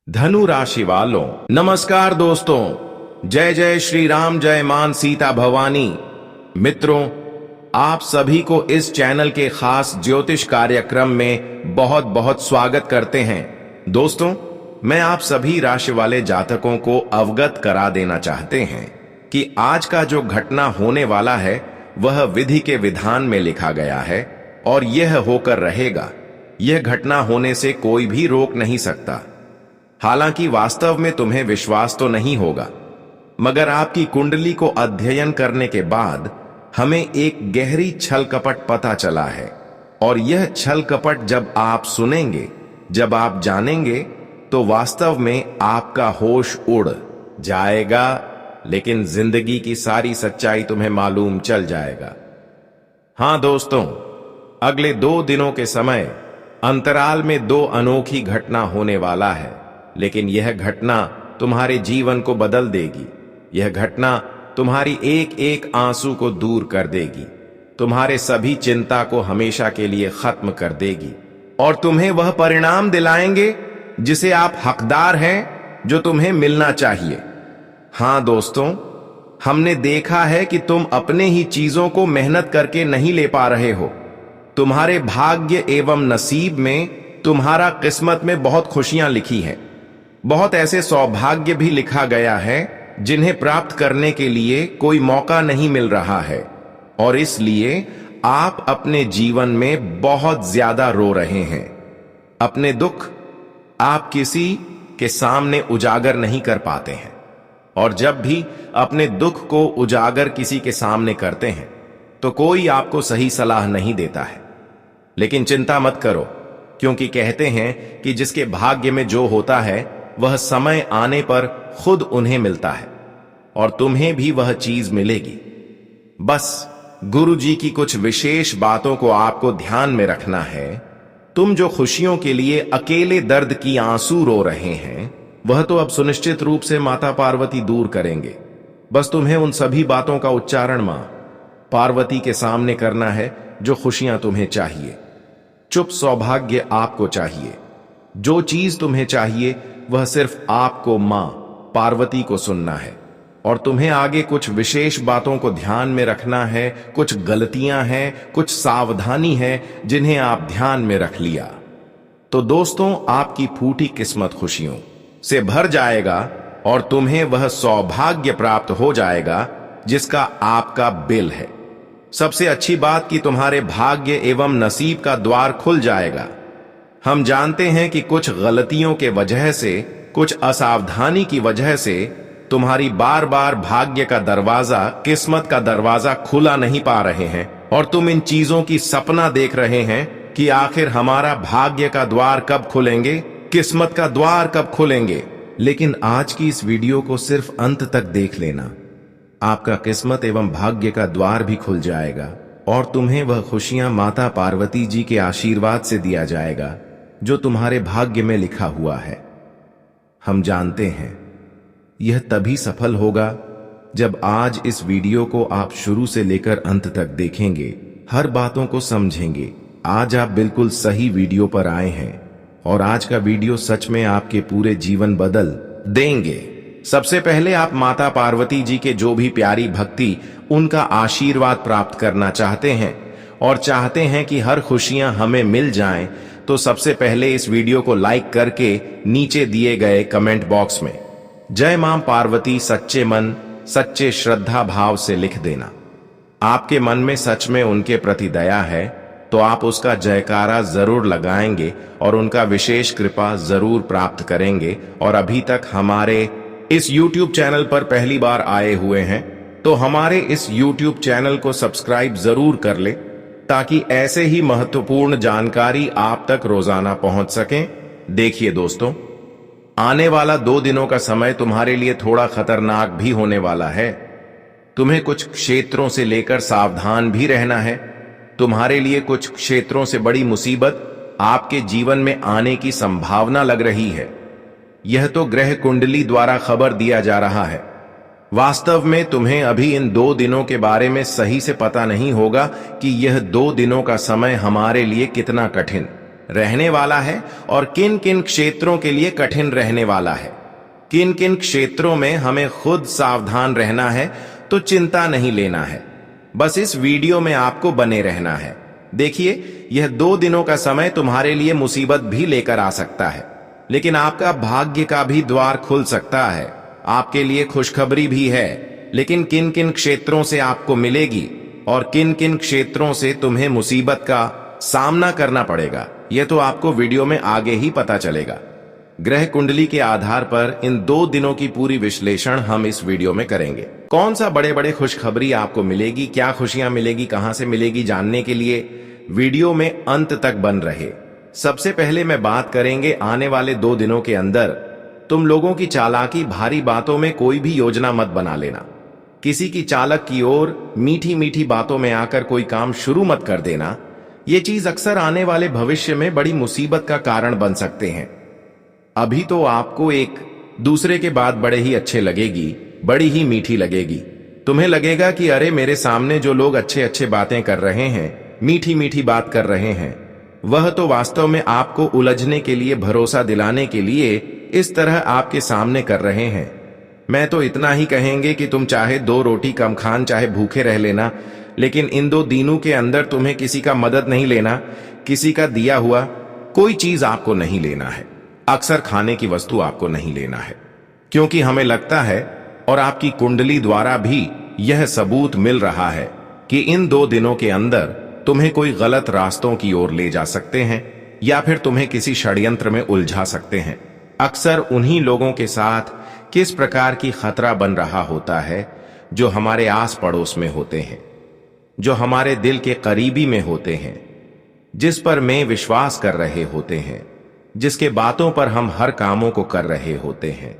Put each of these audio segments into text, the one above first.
धनु राशि वालों नमस्कार दोस्तों, जय जय श्री राम, जय मान सीता भवानी। मित्रों, आप सभी को इस चैनल के खास ज्योतिष कार्यक्रम में बहुत बहुत स्वागत करते हैं। दोस्तों, मैं आप सभी राशि वाले जातकों को अवगत करा देना चाहते हैं कि आज का जो घटना होने वाला है वह विधि के विधान में लिखा गया है और यह होकर रहेगा। यह घटना होने से कोई भी रोक नहीं सकता। हालांकि वास्तव में तुम्हें विश्वास तो नहीं होगा, मगर आपकी कुंडली को अध्ययन करने के बाद हमें एक गहरी छल कपट पता चला है। और यह छल कपट जब आप सुनेंगे, जब आप जानेंगे, तो वास्तव में आपका होश उड़ जाएगा, लेकिन जिंदगी की सारी सच्चाई तुम्हें मालूम चल जाएगा। हां दोस्तों, अगले 2 दिनों के समय अंतराल में 2 अनोखी घटना होने वाला है, लेकिन यह घटना तुम्हारे जीवन को बदल देगी। यह घटना तुम्हारी एक एक आंसू को दूर कर देगी, तुम्हारे सभी चिंता को हमेशा के लिए खत्म कर देगी और तुम्हें वह परिणाम दिलाएंगे जिसे आप हकदार हैं, जो तुम्हें मिलना चाहिए। हां दोस्तों, हमने देखा है कि तुम अपने ही चीजों को मेहनत करके नहीं ले पा रहे हो। तुम्हारे भाग्य एवं नसीब में, तुम्हारा किस्मत में बहुत खुशियां लिखी हैं। बहुत ऐसे सौभाग्य भी लिखा गया है जिन्हें प्राप्त करने के लिए कोई मौका नहीं मिल रहा है, और इसलिए आप अपने जीवन में बहुत ज्यादा रो रहे हैं। अपने दुख आप किसी के सामने उजागर नहीं कर पाते हैं, और जब भी अपने दुख को उजागर किसी के सामने करते हैं तो कोई आपको सही सलाह नहीं देता है। लेकिन चिंता मत करो, क्योंकि कहते हैं कि जिसके भाग्य में जो होता है वह समय आने पर खुद उन्हें मिलता है, और तुम्हें भी वह चीज मिलेगी। बस गुरु जी की कुछ विशेष बातों को आपको ध्यान में रखना है। तुम जो खुशियों के लिए अकेले दर्द की आंसू रो रहे हैं, वह तो अब सुनिश्चित रूप से माता पार्वती दूर करेंगे। बस तुम्हें उन सभी बातों का उच्चारण मां पार्वती के सामने करना है जो खुशियां तुम्हें चाहिए। चुप सौभाग्य आपको चाहिए। जो चीज तुम्हें चाहिए वह सिर्फ आपको मां पार्वती को सुनना है, और तुम्हें आगे कुछ विशेष बातों को ध्यान में रखना है। कुछ गलतियां हैं, कुछ सावधानी है जिन्हें आप ध्यान में रख लिया तो दोस्तों, आपकी फूटी किस्मत खुशियों से भर जाएगा और तुम्हें वह सौभाग्य प्राप्त हो जाएगा जिसका आपका बिल है। सबसे अच्छी बात कि तुम्हारे भाग्य एवं नसीब का द्वार खुल जाएगा। हम जानते हैं कि कुछ गलतियों के वजह से, कुछ असावधानी की वजह से तुम्हारी बार बार भाग्य का दरवाजा, किस्मत का दरवाजा खुला नहीं पा रहे हैं, और तुम इन चीजों की सपना देख रहे हैं कि आखिर हमारा भाग्य का द्वार कब खुलेंगे, किस्मत का द्वार कब खुलेंगे। लेकिन आज की इस वीडियो को सिर्फ अंत तक देख लेना, आपका किस्मत एवं भाग्य का द्वार भी खुल जाएगा और तुम्हें वह खुशियां माता पार्वती जी के आशीर्वाद से दिया जाएगा जो तुम्हारे भाग्य में लिखा हुआ है। हम जानते हैं यह तभी सफल होगा जब आज इस वीडियो को आप शुरू से लेकर अंत तक देखेंगे, हर बातों को समझेंगे। आज आप बिल्कुल सही वीडियो पर आए हैं, और आज का वीडियो सच में आपके पूरे जीवन बदल देंगे। सबसे पहले आप माता पार्वती जी के जो भी प्यारी भक्ति, उनका आशीर्वाद प्राप्त करना चाहते हैं और चाहते हैं कि हर खुशियां हमें मिल जाएं, तो सबसे पहले इस वीडियो को लाइक करके नीचे दिए गए कमेंट बॉक्स में जय मां पार्वती सच्चे मन, सच्चे श्रद्धा भाव से लिख देना। आपके मन में सच में उनके प्रति दया है तो आप उसका जयकारा जरूर लगाएंगे और उनका विशेष कृपा जरूर प्राप्त करेंगे। और अभी तक हमारे इस YouTube चैनल पर पहली बार आए हुए हैं तो हमारे इस YouTube चैनल को सब्सक्राइब जरूर कर ले, ताकि ऐसे ही महत्वपूर्ण जानकारी आप तक रोजाना पहुंच सके। देखिए दोस्तों, आने वाला 2 दिनों का समय तुम्हारे लिए थोड़ा खतरनाक भी होने वाला है। तुम्हें कुछ क्षेत्रों से लेकर सावधान भी रहना है। तुम्हारे लिए कुछ क्षेत्रों से बड़ी मुसीबत आपके जीवन में आने की संभावना लग रही है। यह तो ग्रह कुंडली द्वारा खबर दिया जा रहा है। वास्तव में तुम्हें अभी इन 2 दिनों के बारे में सही से पता नहीं होगा कि यह 2 दिनों का समय हमारे लिए कितना कठिन रहने वाला है और किन किन क्षेत्रों के लिए कठिन रहने वाला है। किन किन क्षेत्रों में हमें खुद सावधान रहना है, तो चिंता नहीं लेना है, बस इस वीडियो में आपको बने रहना है। देखिए, यह 2 दिनों का समय तुम्हारे लिए मुसीबत भी लेकर आ सकता है, लेकिन आपका भाग्य का भी द्वार खुल सकता है। आपके लिए खुशखबरी भी है, लेकिन किन किन क्षेत्रों से आपको मिलेगी और किन किन क्षेत्रों से तुम्हें मुसीबत का सामना करना पड़ेगा, यह तो आपको वीडियो में आगे ही पता चलेगा। ग्रह कुंडली के आधार पर इन 2 दिनों की पूरी विश्लेषण हम इस वीडियो में करेंगे। कौन सा बड़े बड़े खुशखबरी आपको मिलेगी, क्या खुशियां मिलेगी, कहां से मिलेगी, जानने के लिए वीडियो में अंत तक बन रहे। सबसे पहले मैं बात करेंगे आने वाले 2 दिनों के अंदर तुम लोगों की चालाकी, भारी बातों में कोई भी योजना मत बना लेना। किसी की चालक की ओर मीठी मीठी बातों में आकर कोई काम शुरू मत कर देना। ये चीज अक्सर आने वाले भविष्य में बड़ी मुसीबत का कारण बन सकते हैं। अभी तो आपको एक दूसरे के बाद बड़े ही अच्छे लगेगी, बड़ी ही मीठी लगेगी। तुम्हें लगेगा कि अरे मेरे सामने जो लोग अच्छे अच्छे बातें कर रहे हैं, मीठी मीठी बात कर रहे हैं, वह तो वास्तव में आपको उलझने के लिए, भरोसा दिलाने के लिए इस तरह आपके सामने कर रहे हैं। मैं तो इतना ही कहेंगे कि तुम चाहे 2 रोटी कम खान, चाहे भूखे रह लेना, लेकिन इन 2 दिनों के अंदर तुम्हें किसी का मदद नहीं लेना, किसी का दिया हुआ कोई चीज आपको नहीं लेना है। अक्सर खाने की वस्तु आपको नहीं लेना है, क्योंकि हमें लगता है और आपकी कुंडली द्वारा भी यह सबूत मिल रहा है कि इन 2 दिनों के अंदर तुम्हें कोई गलत रास्तों की ओर ले जा सकते हैं या फिर तुम्हें किसी षड्यंत्र में उलझा सकते हैं। अक्सर उन्हीं लोगों के साथ किस प्रकार की खतरा बन रहा होता है जो हमारे आस पड़ोस में होते हैं, जो हमारे दिल के करीबी में होते हैं, जिस पर मैं विश्वास कर रहे होते हैं, जिसके बातों पर हम हर कामों को कर रहे होते हैं।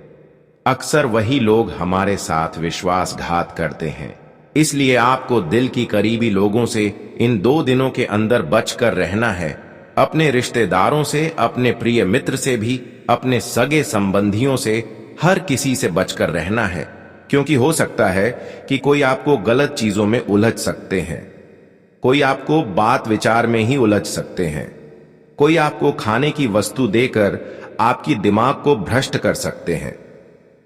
अक्सर वही लोग हमारे साथ विश्वासघात करते हैं। इसलिए आपको दिल की करीबी लोगों से इन 2 दिनों के अंदर बचकर रहना है। अपने रिश्तेदारों से, अपने प्रिय मित्र से भी, अपने सगे संबंधियों से, हर किसी से बचकर रहना है, क्योंकि हो सकता है कि कोई आपको गलत चीजों में उलझ सकते हैं, कोई आपको बात विचार में ही उलझ सकते हैं, कोई आपको खाने की वस्तु देकर आपकी दिमाग को भ्रष्ट कर सकते हैं।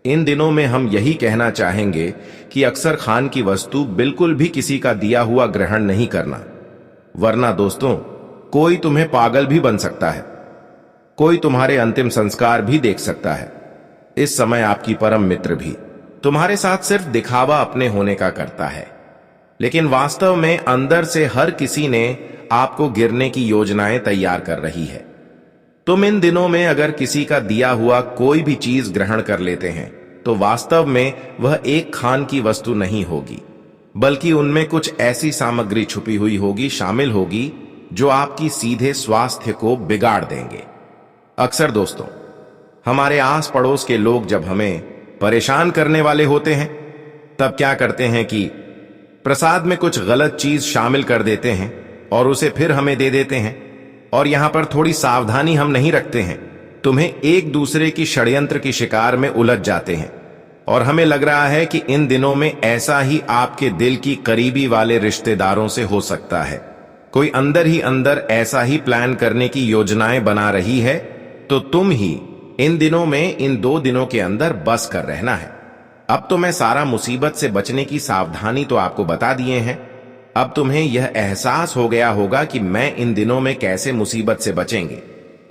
इन दिनों में हम यही कहना चाहेंगे कि अक्सर खान की वस्तु बिल्कुल भी किसी का दिया हुआ ग्रहण नहीं करना, वरना दोस्तों कोई तुम्हें पागल भी बन सकता है, कोई तुम्हारे अंतिम संस्कार भी देख सकता है। इस समय आपकी परम मित्र भी तुम्हारे साथ सिर्फ दिखावा अपने होने का करता है, लेकिन वास्तव में अंदर से हर किसी ने आपको गिरने की योजनाएं तैयार कर रही है। तुम इन दिनों में अगर किसी का दिया हुआ कोई भी चीज ग्रहण कर लेते हैं, तो वास्तव में वह एक खान की वस्तु नहीं होगी, बल्कि उनमें कुछ ऐसी सामग्री छुपी हुई होगी, शामिल होगी, जो आपकी सीधे स्वास्थ्य को बिगाड़ देंगे। अक्सर दोस्तों हमारे आस पड़ोस के लोग जब हमें परेशान करने वाले होते हैं, तब क्या करते हैं कि प्रसाद में कुछ गलत चीज शामिल कर देते हैं और उसे फिर हमें दे देते हैं। और यहां पर थोड़ी सावधानी हम नहीं रखते हैं, तुम्हें एक दूसरे की षड्यंत्र की शिकार में उलझ जाते हैं। और हमें लग रहा है कि इन दिनों में ऐसा ही आपके दिल की करीबी वाले रिश्तेदारों से हो सकता है। कोई अंदर ही अंदर ऐसा ही प्लान करने की योजनाएं बना रही है, तो तुम ही इन दिनों में, इन 2 दिनों के अंदर बस कर रहना है। अब तो मैं सारा मुसीबत से बचने की सावधानी तो आपको बता दिए हैं। अब तुम्हें यह एहसास हो गया होगा कि मैं इन दिनों में कैसे मुसीबत से बचेंगे।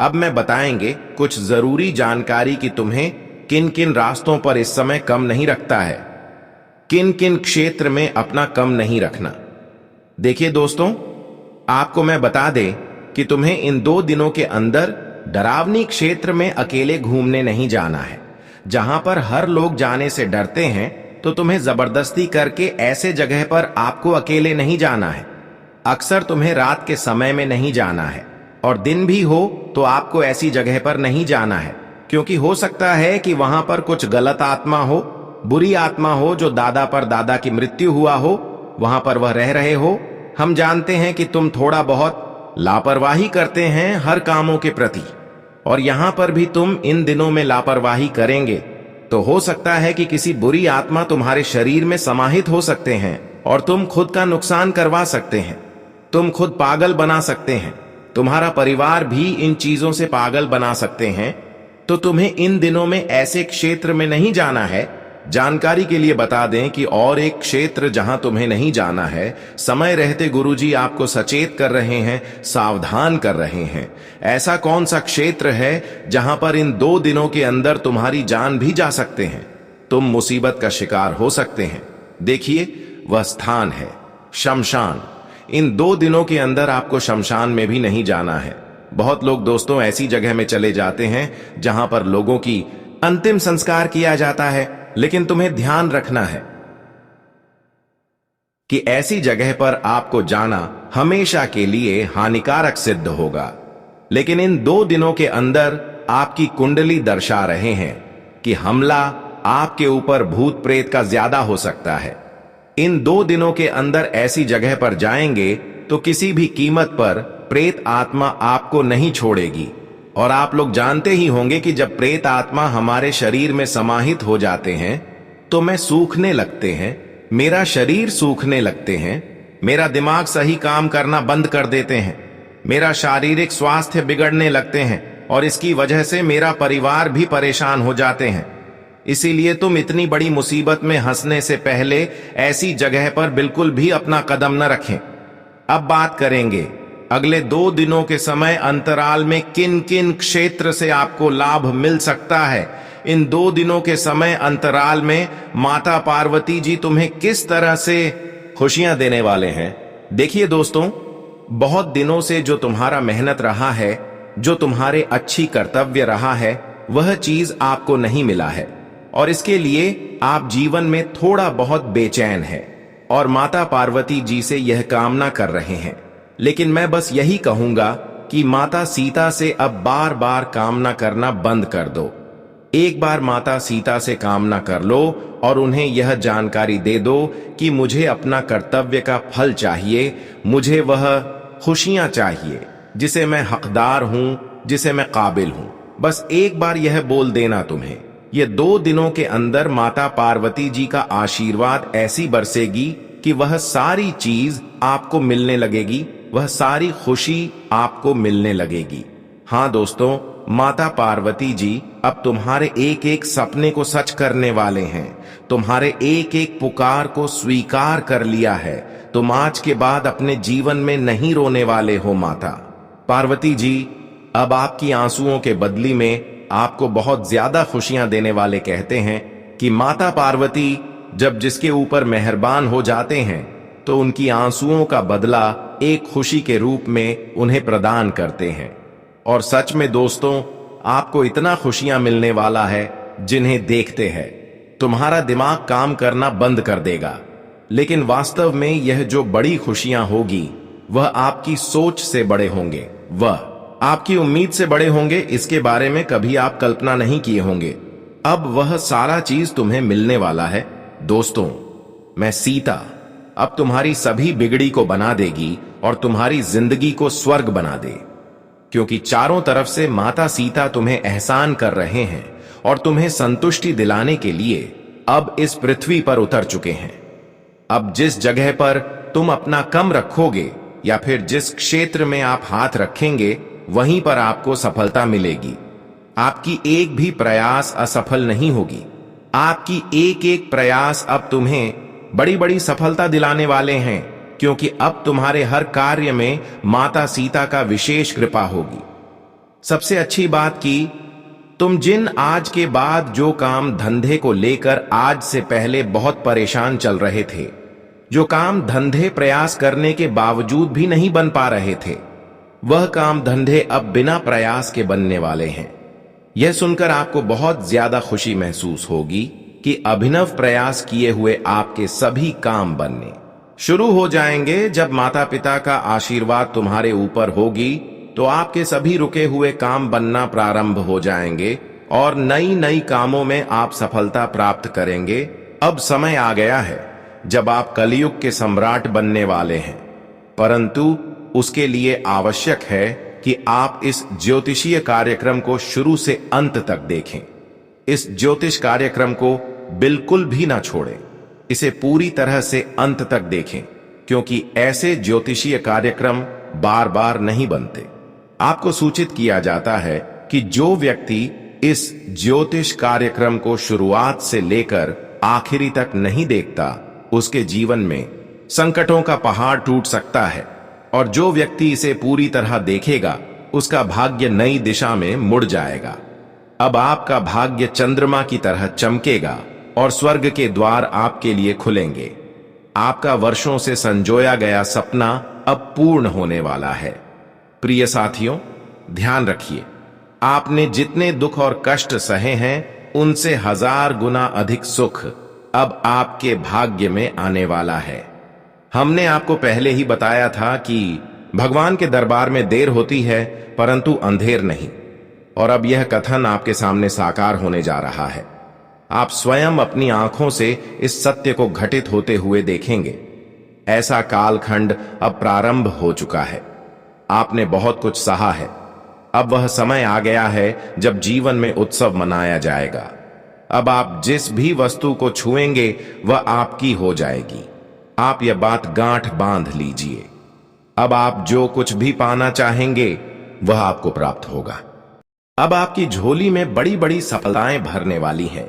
अब मैं बताएंगे कुछ जरूरी जानकारी कि तुम्हें किन किन रास्तों पर इस समय कम नहीं रखता है, किन किन क्षेत्र में अपना कम नहीं रखना। देखिए दोस्तों, आपको मैं बता दें कि तुम्हें इन 2 दिनों के अंदर डरावनी क्षेत्र में अकेले घूमने नहीं जाना है। जहां पर हर लोग जाने से डरते हैं, तो तुम्हें जबरदस्ती करके ऐसे जगह पर आपको अकेले नहीं जाना है। अक्सर तुम्हें रात के समय में नहीं जाना है, और दिन भी हो तो आपको ऐसी जगह पर नहीं जाना है, क्योंकि हो सकता है कि वहां पर कुछ गलत आत्मा हो, बुरी आत्मा हो, जो दादा पर दादा की मृत्यु हुआ हो, वहां पर वह रह रहे हो। हम जानते हैं कि तुम थोड़ा बहुत लापरवाही करते हैं हर कामों के प्रति, और यहां पर भी तुम इन दिनों में लापरवाही करेंगे तो हो सकता है कि किसी बुरी आत्मा तुम्हारे शरीर में समाहित हो सकते हैं और तुम खुद का नुकसान करवा सकते हैं, तुम खुद पागल बना सकते हैं। तुम्हारा परिवार भी इन चीजों से पागल बना सकते हैं। तो तुम्हें इन दिनों में ऐसे क्षेत्र में नहीं जाना है। जानकारी के लिए बता दें कि और एक क्षेत्र जहां तुम्हें नहीं जाना है, समय रहते गुरुजी आपको सचेत कर रहे हैं, सावधान कर रहे हैं। ऐसा कौन सा क्षेत्र है जहां पर इन 2 दिनों के अंदर तुम्हारी जान भी जा सकते हैं, तुम मुसीबत का शिकार हो सकते हैं? देखिए, वह स्थान है शमशान। इन 2 दिनों के अंदर आपको शमशान में भी नहीं जाना है। बहुत लोग दोस्तों ऐसी जगह में चले जाते हैं जहां पर लोगों की अंतिम संस्कार किया जाता है, लेकिन तुम्हें ध्यान रखना है कि ऐसी जगह पर आपको जाना हमेशा के लिए हानिकारक सिद्ध होगा। लेकिन इन 2 दिनों के अंदर आपकी कुंडली दर्शा रहे हैं कि हमला आपके ऊपर भूत प्रेत का ज्यादा हो सकता है। इन 2 दिनों के अंदर ऐसी जगह पर जाएंगे तो किसी भी कीमत पर प्रेत आत्मा आपको नहीं छोड़ेगी। और आप लोग जानते ही होंगे कि जब प्रेत आत्मा हमारे शरीर में समाहित हो जाते हैं तो मैं सूखने लगते हैं, मेरा शरीर सूखने लगते हैं, मेरा दिमाग सही काम करना बंद कर देते हैं, मेरा शारीरिक स्वास्थ्य बिगड़ने लगते हैं और इसकी वजह से मेरा परिवार भी परेशान हो जाते हैं। इसीलिए तुम इतनी बड़ी मुसीबत में हंसने से पहले ऐसी जगह पर बिल्कुल भी अपना कदम न रखें। अब बात करेंगे अगले 2 दिनों के समय अंतराल में किन किन क्षेत्र से आपको लाभ मिल सकता है। इन 2 दिनों के समय अंतराल में माता पार्वती जी तुम्हें किस तरह से खुशियां देने वाले हैं। देखिए दोस्तों, बहुत दिनों से जो तुम्हारा मेहनत रहा है, जो तुम्हारे अच्छी कर्तव्य रहा है, वह चीज आपको नहीं मिला है और इसके लिए आप जीवन में थोड़ा बहुत बेचैन हैं और माता पार्वती जी से यह कामना कर रहे हैं। लेकिन मैं बस यही कहूंगा कि माता सीता से अब बार बार कामना करना बंद कर दो। एक बार माता सीता से कामना कर लो और उन्हें यह जानकारी दे दो कि मुझे अपना कर्तव्य का फल चाहिए, मुझे वह खुशियां चाहिए जिसे मैं हकदार हूं, जिसे मैं काबिल हूं। बस एक बार यह बोल देना तुम्हें। ये 2 दिनों के अंदर माता पार्वती जी का आशीर्वाद ऐसी बरसेगी कि वह सारी चीज आपको मिलने लगेगी, वह सारी खुशी आपको मिलने लगेगी। हाँ दोस्तों, माता पार्वती जी अब तुम्हारे एक एक सपने को सच करने वाले हैं, तुम्हारे एक एक पुकार को स्वीकार कर लिया है। तुम आज के बाद अपने जीवन में नहीं रोने वाले हो। माता पार्वती जी अब आपकी आंसुओं के बदली में आपको बहुत ज्यादा खुशियां देने वाले कहते हैं कि माता पार्वती जब जिसके ऊपर मेहरबान हो जाते हैं तो उनकी आंसुओं का बदला एक खुशी के रूप में उन्हें प्रदान करते हैं। और सच में दोस्तों, आपको इतना खुशियां मिलने वाला है जिन्हें देखते हैं तुम्हारा दिमाग काम करना बंद कर देगा। लेकिन वास्तव में यह जो बड़ी खुशियां होगी वह आपकी सोच से बड़े होंगे, वह आपकी उम्मीद से बड़े होंगे। इसके बारे में कभी आप कल्पना नहीं किए होंगे। अब वह सारा चीज तुम्हें मिलने वाला है। दोस्तों, मैं सीता अब तुम्हारी सभी बिगड़ी को बना देगी और तुम्हारी जिंदगी को स्वर्ग बना दे, क्योंकि चारों तरफ से माता सीता तुम्हें एहसान कर रहे हैं और तुम्हें संतुष्टि दिलाने के लिए अब इस पृथ्वी पर उतर चुके हैं। अब जिस जगह पर तुम अपना कम रखोगे या फिर जिस क्षेत्र में आप हाथ रखेंगे वहीं पर आपको सफलता मिलेगी। आपकी एक भी प्रयास असफल नहीं होगी। आपकी एक एक प्रयास अब तुम्हें बड़ी बड़ी सफलता दिलाने वाले हैं, क्योंकि अब तुम्हारे हर कार्य में माता सीता का विशेष कृपा होगी। सबसे अच्छी बात की, तुम जिन आज के बाद जो काम धंधे को लेकर आज से पहले बहुत परेशान चल रहे थे, जो काम धंधे प्रयास करने के बावजूद भी नहीं बन पा रहे थे, वह काम धंधे अब बिना प्रयास के बनने वाले हैं। यह सुनकर आपको बहुत ज्यादा खुशी महसूस होगी कि अभिनव प्रयास किए हुए आपके सभी काम बनने शुरू हो जाएंगे। जब माता पिता का आशीर्वाद तुम्हारे ऊपर होगी तो आपके सभी रुके हुए काम बनना प्रारंभ हो जाएंगे और नई नई कामों में आप सफलता प्राप्त करेंगे। अब समय आ गया है जब आप कलयुग के सम्राट बनने वाले हैं, परंतु उसके लिए आवश्यक है कि आप इस ज्योतिषीय कार्यक्रम को शुरू से अंत तक देखें। इस ज्योतिष कार्यक्रम को बिल्कुल भी ना छोड़ें, इसे पूरी तरह से अंत तक देखें, क्योंकि ऐसे ज्योतिषीय कार्यक्रम बार बार नहीं बनते। आपको सूचित किया जाता है कि जो व्यक्ति इस ज्योतिष कार्यक्रम को शुरुआत से लेकर आखिरी तक नहीं देखता, उसके जीवन में संकटों का पहाड़ टूट सकता है, और जो व्यक्ति इसे पूरी तरह देखेगा, उसका भाग्य नई दिशा में मुड़ जाएगा। अब आपका भाग्य चंद्रमा की तरह चमकेगा और स्वर्ग के द्वार आपके लिए खुलेंगे। आपका वर्षों से संजोया गया सपना अब पूर्ण होने वाला है। प्रिय साथियों, ध्यान रखिए, आपने जितने दुख और कष्ट सहे हैं, उनसे 1000 गुना अधिक सुख अब आपके भाग्य में आने वाला है। हमने आपको पहले ही बताया था कि भगवान के दरबार में देर होती है, परंतु अंधेर नहीं। और अब यह कथन आपके सामने साकार होने जा रहा है। आप स्वयं अपनी आंखों से इस सत्य को घटित होते हुए देखेंगे। ऐसा कालखंड अब प्रारंभ हो चुका है। आपने बहुत कुछ सहा है। अब वह समय आ गया है जब जीवन में उत्सव मनाया जाएगा। अब आप जिस भी वस्तु को छुएंगे वह आपकी हो जाएगी। आप यह बात गांठ बांध लीजिए। अब आप जो कुछ भी पाना चाहेंगे वह आपको प्राप्त होगा। अब आपकी झोली में बड़ी बड़ी सफलताएं भरने वाली हैं।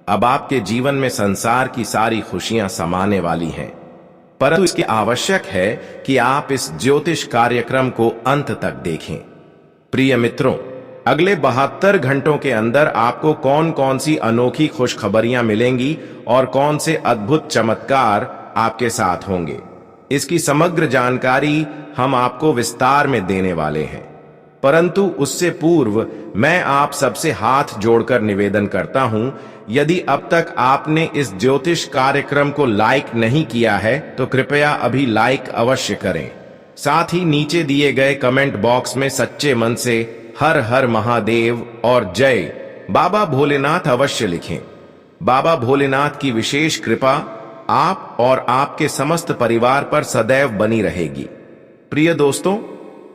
अब आपके जीवन में संसार की सारी खुशियां समाने वाली हैं। परंतु इसके आवश्यक है कि आप इस ज्योतिष कार्यक्रम को अंत तक देखें। प्रिय मित्रों, अगले 72 घंटों के अंदर आपको कौन कौन सी अनोखी खुशखबरियां मिलेंगी और कौन से अद्भुत चमत्कार आपके साथ होंगे, इसकी समग्र जानकारी हम आपको विस्तार में देने वाले हैं। परंतु उससे पूर्व मैं आप सबसे हाथ जोड़कर निवेदन करता हूं, यदि अब तक आपने इस ज्योतिष कार्यक्रम को लाइक नहीं किया है तो कृपया अभी लाइक अवश्य करें। साथ ही नीचे दिए गए कमेंट बॉक्स में सच्चे मन से हर हर महादेव और जय बाबा भोलेनाथ अवश्य लिखें। बाबा भोलेनाथ की विशेष कृपा आप और आपके समस्त परिवार पर सदैव बनी रहेगी। प्रिय दोस्तों,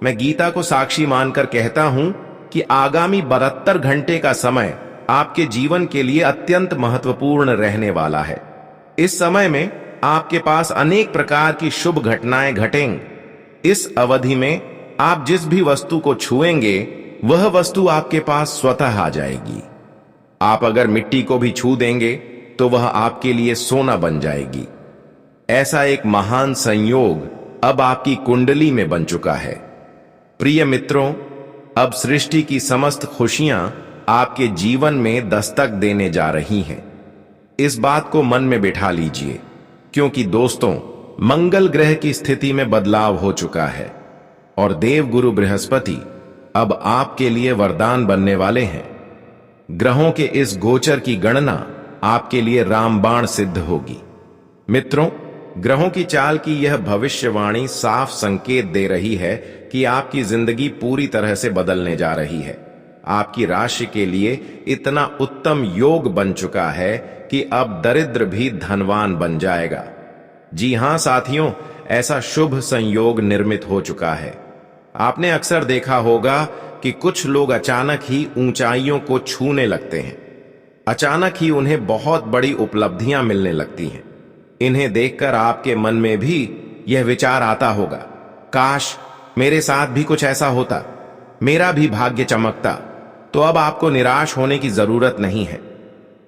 मैं गीता को साक्षी मानकर कहता हूं कि आगामी 72 घंटे का समय आपके जीवन के लिए अत्यंत महत्वपूर्ण रहने वाला है। इस समय में आपके पास अनेक प्रकार की शुभ घटनाएं घटेंगी। इस अवधि में आप जिस भी वस्तु को छुएंगे वह वस्तु आपके पास स्वतः आ जाएगी। आप अगर मिट्टी को भी छू देंगे तो वह आपके लिए सोना बन जाएगी। ऐसा एक महान संयोग अब आपकी कुंडली में बन चुका है। प्रिय मित्रों, अब सृष्टि की समस्त खुशियां आपके जीवन में दस्तक देने जा रही हैं। इस बात को मन में बिठा लीजिए, क्योंकि दोस्तों, मंगल ग्रह की स्थिति में बदलाव हो चुका है और देव गुरु बृहस्पति अब आपके लिए वरदान बनने वाले हैं। ग्रहों के इस गोचर की गणना आपके लिए रामबाण सिद्ध होगी। मित्रों, ग्रहों की चाल की यह भविष्यवाणी साफ संकेत दे रही है कि आपकी जिंदगी पूरी तरह से बदलने जा रही है। आपकी राशि के लिए इतना उत्तम योग बन चुका है कि अब दरिद्र भी धनवान बन जाएगा। जी हां साथियों, ऐसा शुभ संयोग निर्मित हो चुका है। आपने अक्सर देखा होगा कि कुछ लोग अचानक ही ऊंचाइयों को छूने लगते हैं। अचानक ही उन्हें बहुत बड़ी उपलब्धियां मिलने लगती हैं। इन्हें देखकर आपके मन में भी यह विचार आता होगा, काश मेरे साथ भी कुछ ऐसा होता, मेरा भी भाग्य चमकता। तो अब आपको निराश होने की जरूरत नहीं है।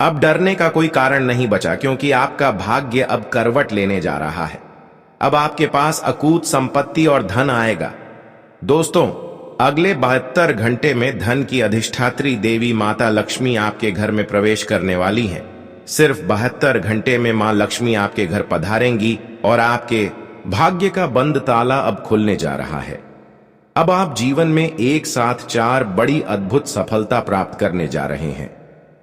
अब डरने का कोई कारण नहीं बचा, क्योंकि आपका भाग्य अब करवट लेने जा रहा है। अब आपके पास अकूत संपत्ति और धन आएगा। दोस्तों, अगले 72 घंटे में धन की अधिष्ठात्री देवी माता लक्ष्मी आपके घर में प्रवेश करने वाली हैं। सिर्फ 72 घंटे में मां लक्ष्मी आपके घर पधारेंगी और आपके भाग्य का बंद ताला अब खुलने जा रहा है। अब आप जीवन में एक साथ 4 बड़ी अद्भुत सफलता प्राप्त करने जा रहे हैं,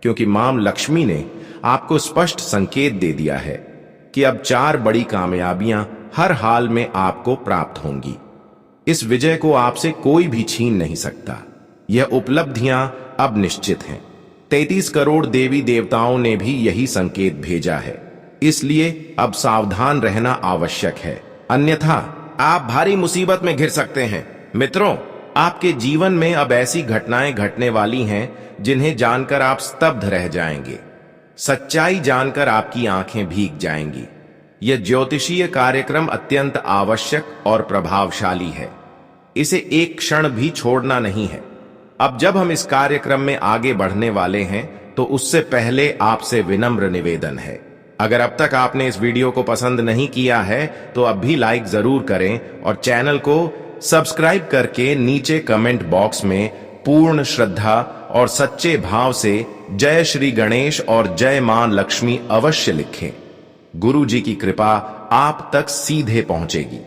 क्योंकि मां लक्ष्मी ने आपको स्पष्ट संकेत दे दिया है कि अब 4 बड़ी कामयाबियां हर हाल में आपको प्राप्त होंगी। इस विजय को आपसे कोई भी छीन नहीं सकता। यह उपलब्धियां अब निश्चित हैं। 33 करोड़ देवी देवताओं ने भी यही संकेत भेजा है। इसलिए अब सावधान रहना आवश्यक है, अन्यथा आप भारी मुसीबत में घिर सकते हैं। मित्रों, आपके जीवन में अब ऐसी घटनाएं घटने वाली हैं जिन्हें जानकर आप स्तब्ध रह जाएंगे। सच्चाई जानकर आपकी आंखें भीग जाएंगी। यह ज्योतिषीय कार्यक्रम अत्यंत आवश्यक और प्रभावशाली है। इसे एक क्षण भी छोड़ना नहीं है। अब जब हम इस कार्यक्रम में आगे बढ़ने वाले हैं तो उससे पहले आपसे विनम्र निवेदन है, अगर अब तक आपने इस वीडियो को पसंद नहीं किया है तो अब भी लाइक जरूर करें और चैनल को सब्सक्राइब करके नीचे कमेंट बॉक्स में पूर्ण श्रद्धा और सच्चे भाव से जय श्री गणेश और जय मां लक्ष्मी अवश्य लिखें। गुरु जी की कृपा आप तक सीधे पहुंचेगी।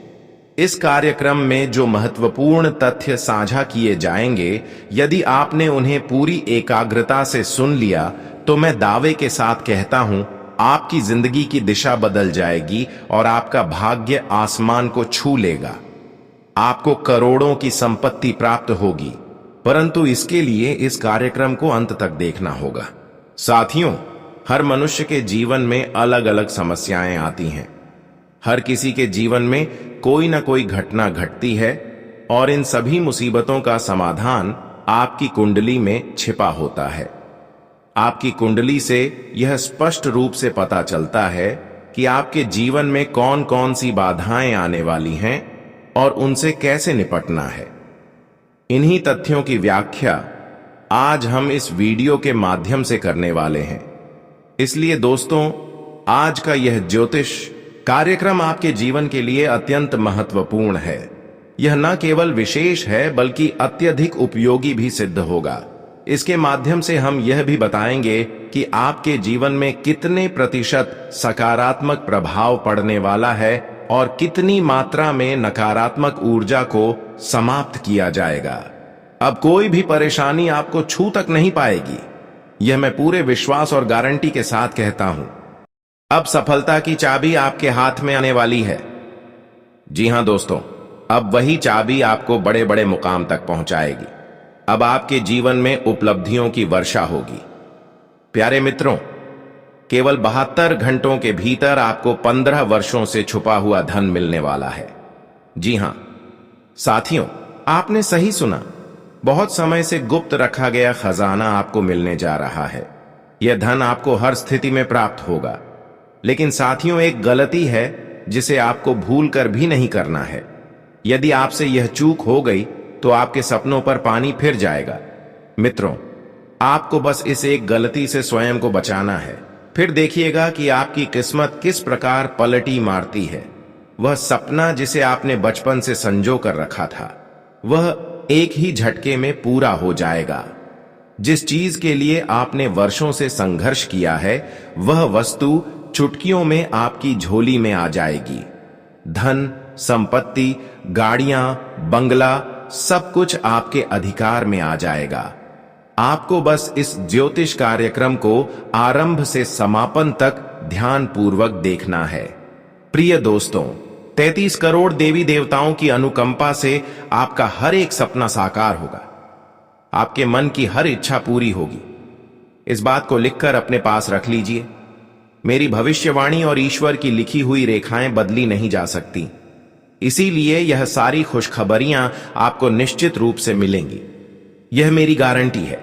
इस कार्यक्रम में जो महत्वपूर्ण तथ्य साझा किए जाएंगे, यदि आपने उन्हें पूरी एकाग्रता से सुन लिया तो मैं दावे के साथ कहता हूं आपकी जिंदगी की दिशा बदल जाएगी और आपका भाग्य आसमान को छू लेगा। आपको करोड़ों की संपत्ति प्राप्त होगी, परंतु इसके लिए इस कार्यक्रम को अंत तक देखना होगा। साथियों, हर मनुष्य के जीवन में अलग अलग समस्याएं आती हैं। हर किसी के जीवन में कोई ना कोई घटना घटती है और इन सभी मुसीबतों का समाधान आपकी कुंडली में छिपा होता है। आपकी कुंडली से यह स्पष्ट रूप से पता चलता है कि आपके जीवन में कौन कौन सी बाधाएं आने वाली हैं और उनसे कैसे निपटना है। इन्हीं तथ्यों की व्याख्या आज हम इस वीडियो के माध्यम से करने वाले हैं। इसलिए दोस्तों, आज का यह ज्योतिष कार्यक्रम आपके जीवन के लिए अत्यंत महत्वपूर्ण है। यह न केवल विशेष है बल्कि अत्यधिक उपयोगी भी सिद्ध होगा। इसके माध्यम से हम यह भी बताएंगे कि आपके जीवन में कितने प्रतिशत सकारात्मक प्रभाव पड़ने वाला है और कितनी मात्रा में नकारात्मक ऊर्जा को समाप्त किया जाएगा। अब कोई भी परेशानी आपको छू तक नहीं पाएगी, यह मैं पूरे विश्वास और गारंटी के साथ कहता हूं। अब सफलता की चाबी आपके हाथ में आने वाली है। जी हां दोस्तों, अब वही चाबी आपको बड़े बड़े मुकाम तक पहुंचाएगी। अब आपके जीवन में उपलब्धियों की वर्षा होगी। प्यारे मित्रों, केवल 72 घंटों के भीतर आपको 15 वर्षों से छुपा हुआ धन मिलने वाला है। जी हां साथियों, आपने सही सुना। बहुत समय से गुप्त रखा गया खजाना आपको मिलने जा रहा है। यह धन आपको हर स्थिति में प्राप्त होगा। लेकिन साथियों, एक गलती है जिसे आपको भूल कर भी नहीं करना है। यदि आपसे यह चूक हो गई तो आपके सपनों पर पानी फिर जाएगा। मित्रों, आपको बस इस एक गलती से स्वयं को बचाना है। फिर देखिएगा कि आपकी किस्मत किस प्रकार पलटी मारती है। वह सपना जिसे आपने बचपन से संजो कर रखा था, वह एक ही झटके में पूरा हो जाएगा। जिस चीज के लिए आपने वर्षों से संघर्ष किया है, वह वस्तु चुटकियों में आपकी झोली में आ जाएगी। धन, संपत्ति, गाड़ियां, बंगला, सब कुछ आपके अधिकार में आ जाएगा। आपको बस इस ज्योतिष कार्यक्रम को आरंभ से समापन तक ध्यान पूर्वक देखना है। प्रिय दोस्तों, 33 करोड़ देवी देवताओं की अनुकंपा से आपका हर एक सपना साकार होगा। आपके मन की हर इच्छा पूरी होगी। इस बात को लिखकर अपने पास रख लीजिए। मेरी भविष्यवाणी और ईश्वर की लिखी हुई रेखाएं बदली नहीं जा सकती, इसीलिए यह सारी खुशखबरियां आपको निश्चित रूप से मिलेंगी। यह मेरी गारंटी है।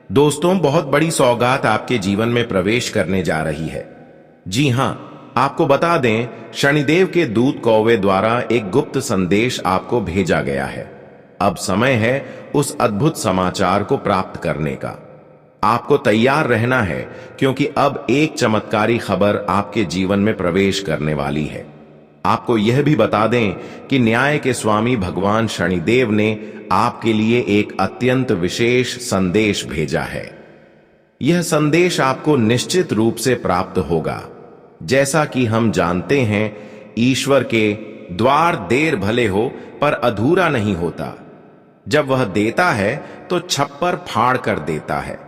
दोस्तों, बहुत बड़ी सौगात आपके जीवन में प्रवेश करने जा रही है। जी हां, आपको बता दें, शनिदेव के दूत कौवे द्वारा एक गुप्त संदेश आपको भेजा गया है। अब समय है उस अद्भुत समाचार को प्राप्त करने का। आपको तैयार रहना है, क्योंकि अब एक चमत्कारी खबर आपके जीवन में प्रवेश करने वाली है। आपको यह भी बता दें कि न्याय के स्वामी भगवान शनिदेव ने आपके लिए एक अत्यंत विशेष संदेश भेजा है। यह संदेश आपको निश्चित रूप से प्राप्त होगा। जैसा कि हम जानते हैं, ईश्वर के द्वार देर भले हो पर अधूरा नहीं होता। जब वह देता है तो छप्पर फाड़ कर देता है।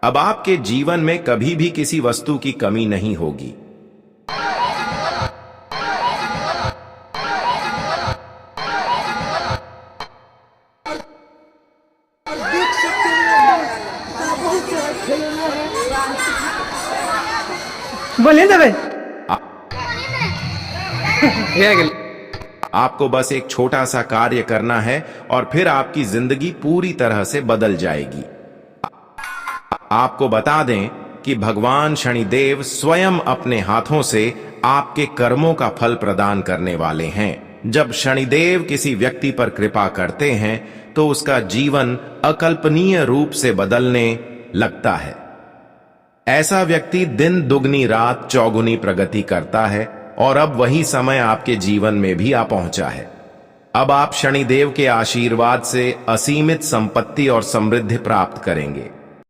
अब आपके जीवन में कभी भी किसी वस्तु की कमी नहीं होगी। बोले दबे आपको बस एक छोटा सा कार्य करना है और फिर आपकी जिंदगी पूरी तरह से बदल जाएगी। आपको बता दें कि भगवान शनिदेव स्वयं अपने हाथों से आपके कर्मों का फल प्रदान करने वाले हैं। जब शनिदेव किसी व्यक्ति पर कृपा करते हैं तो उसका जीवन अकल्पनीय रूप से बदलने लगता है। ऐसा व्यक्ति दिन दुगनी रात चौगुनी प्रगति करता है और अब वही समय आपके जीवन में भी आ पहुंचा है। अब आप शनिदेव के आशीर्वाद से असीमित संपत्ति और समृद्धि प्राप्त करेंगे।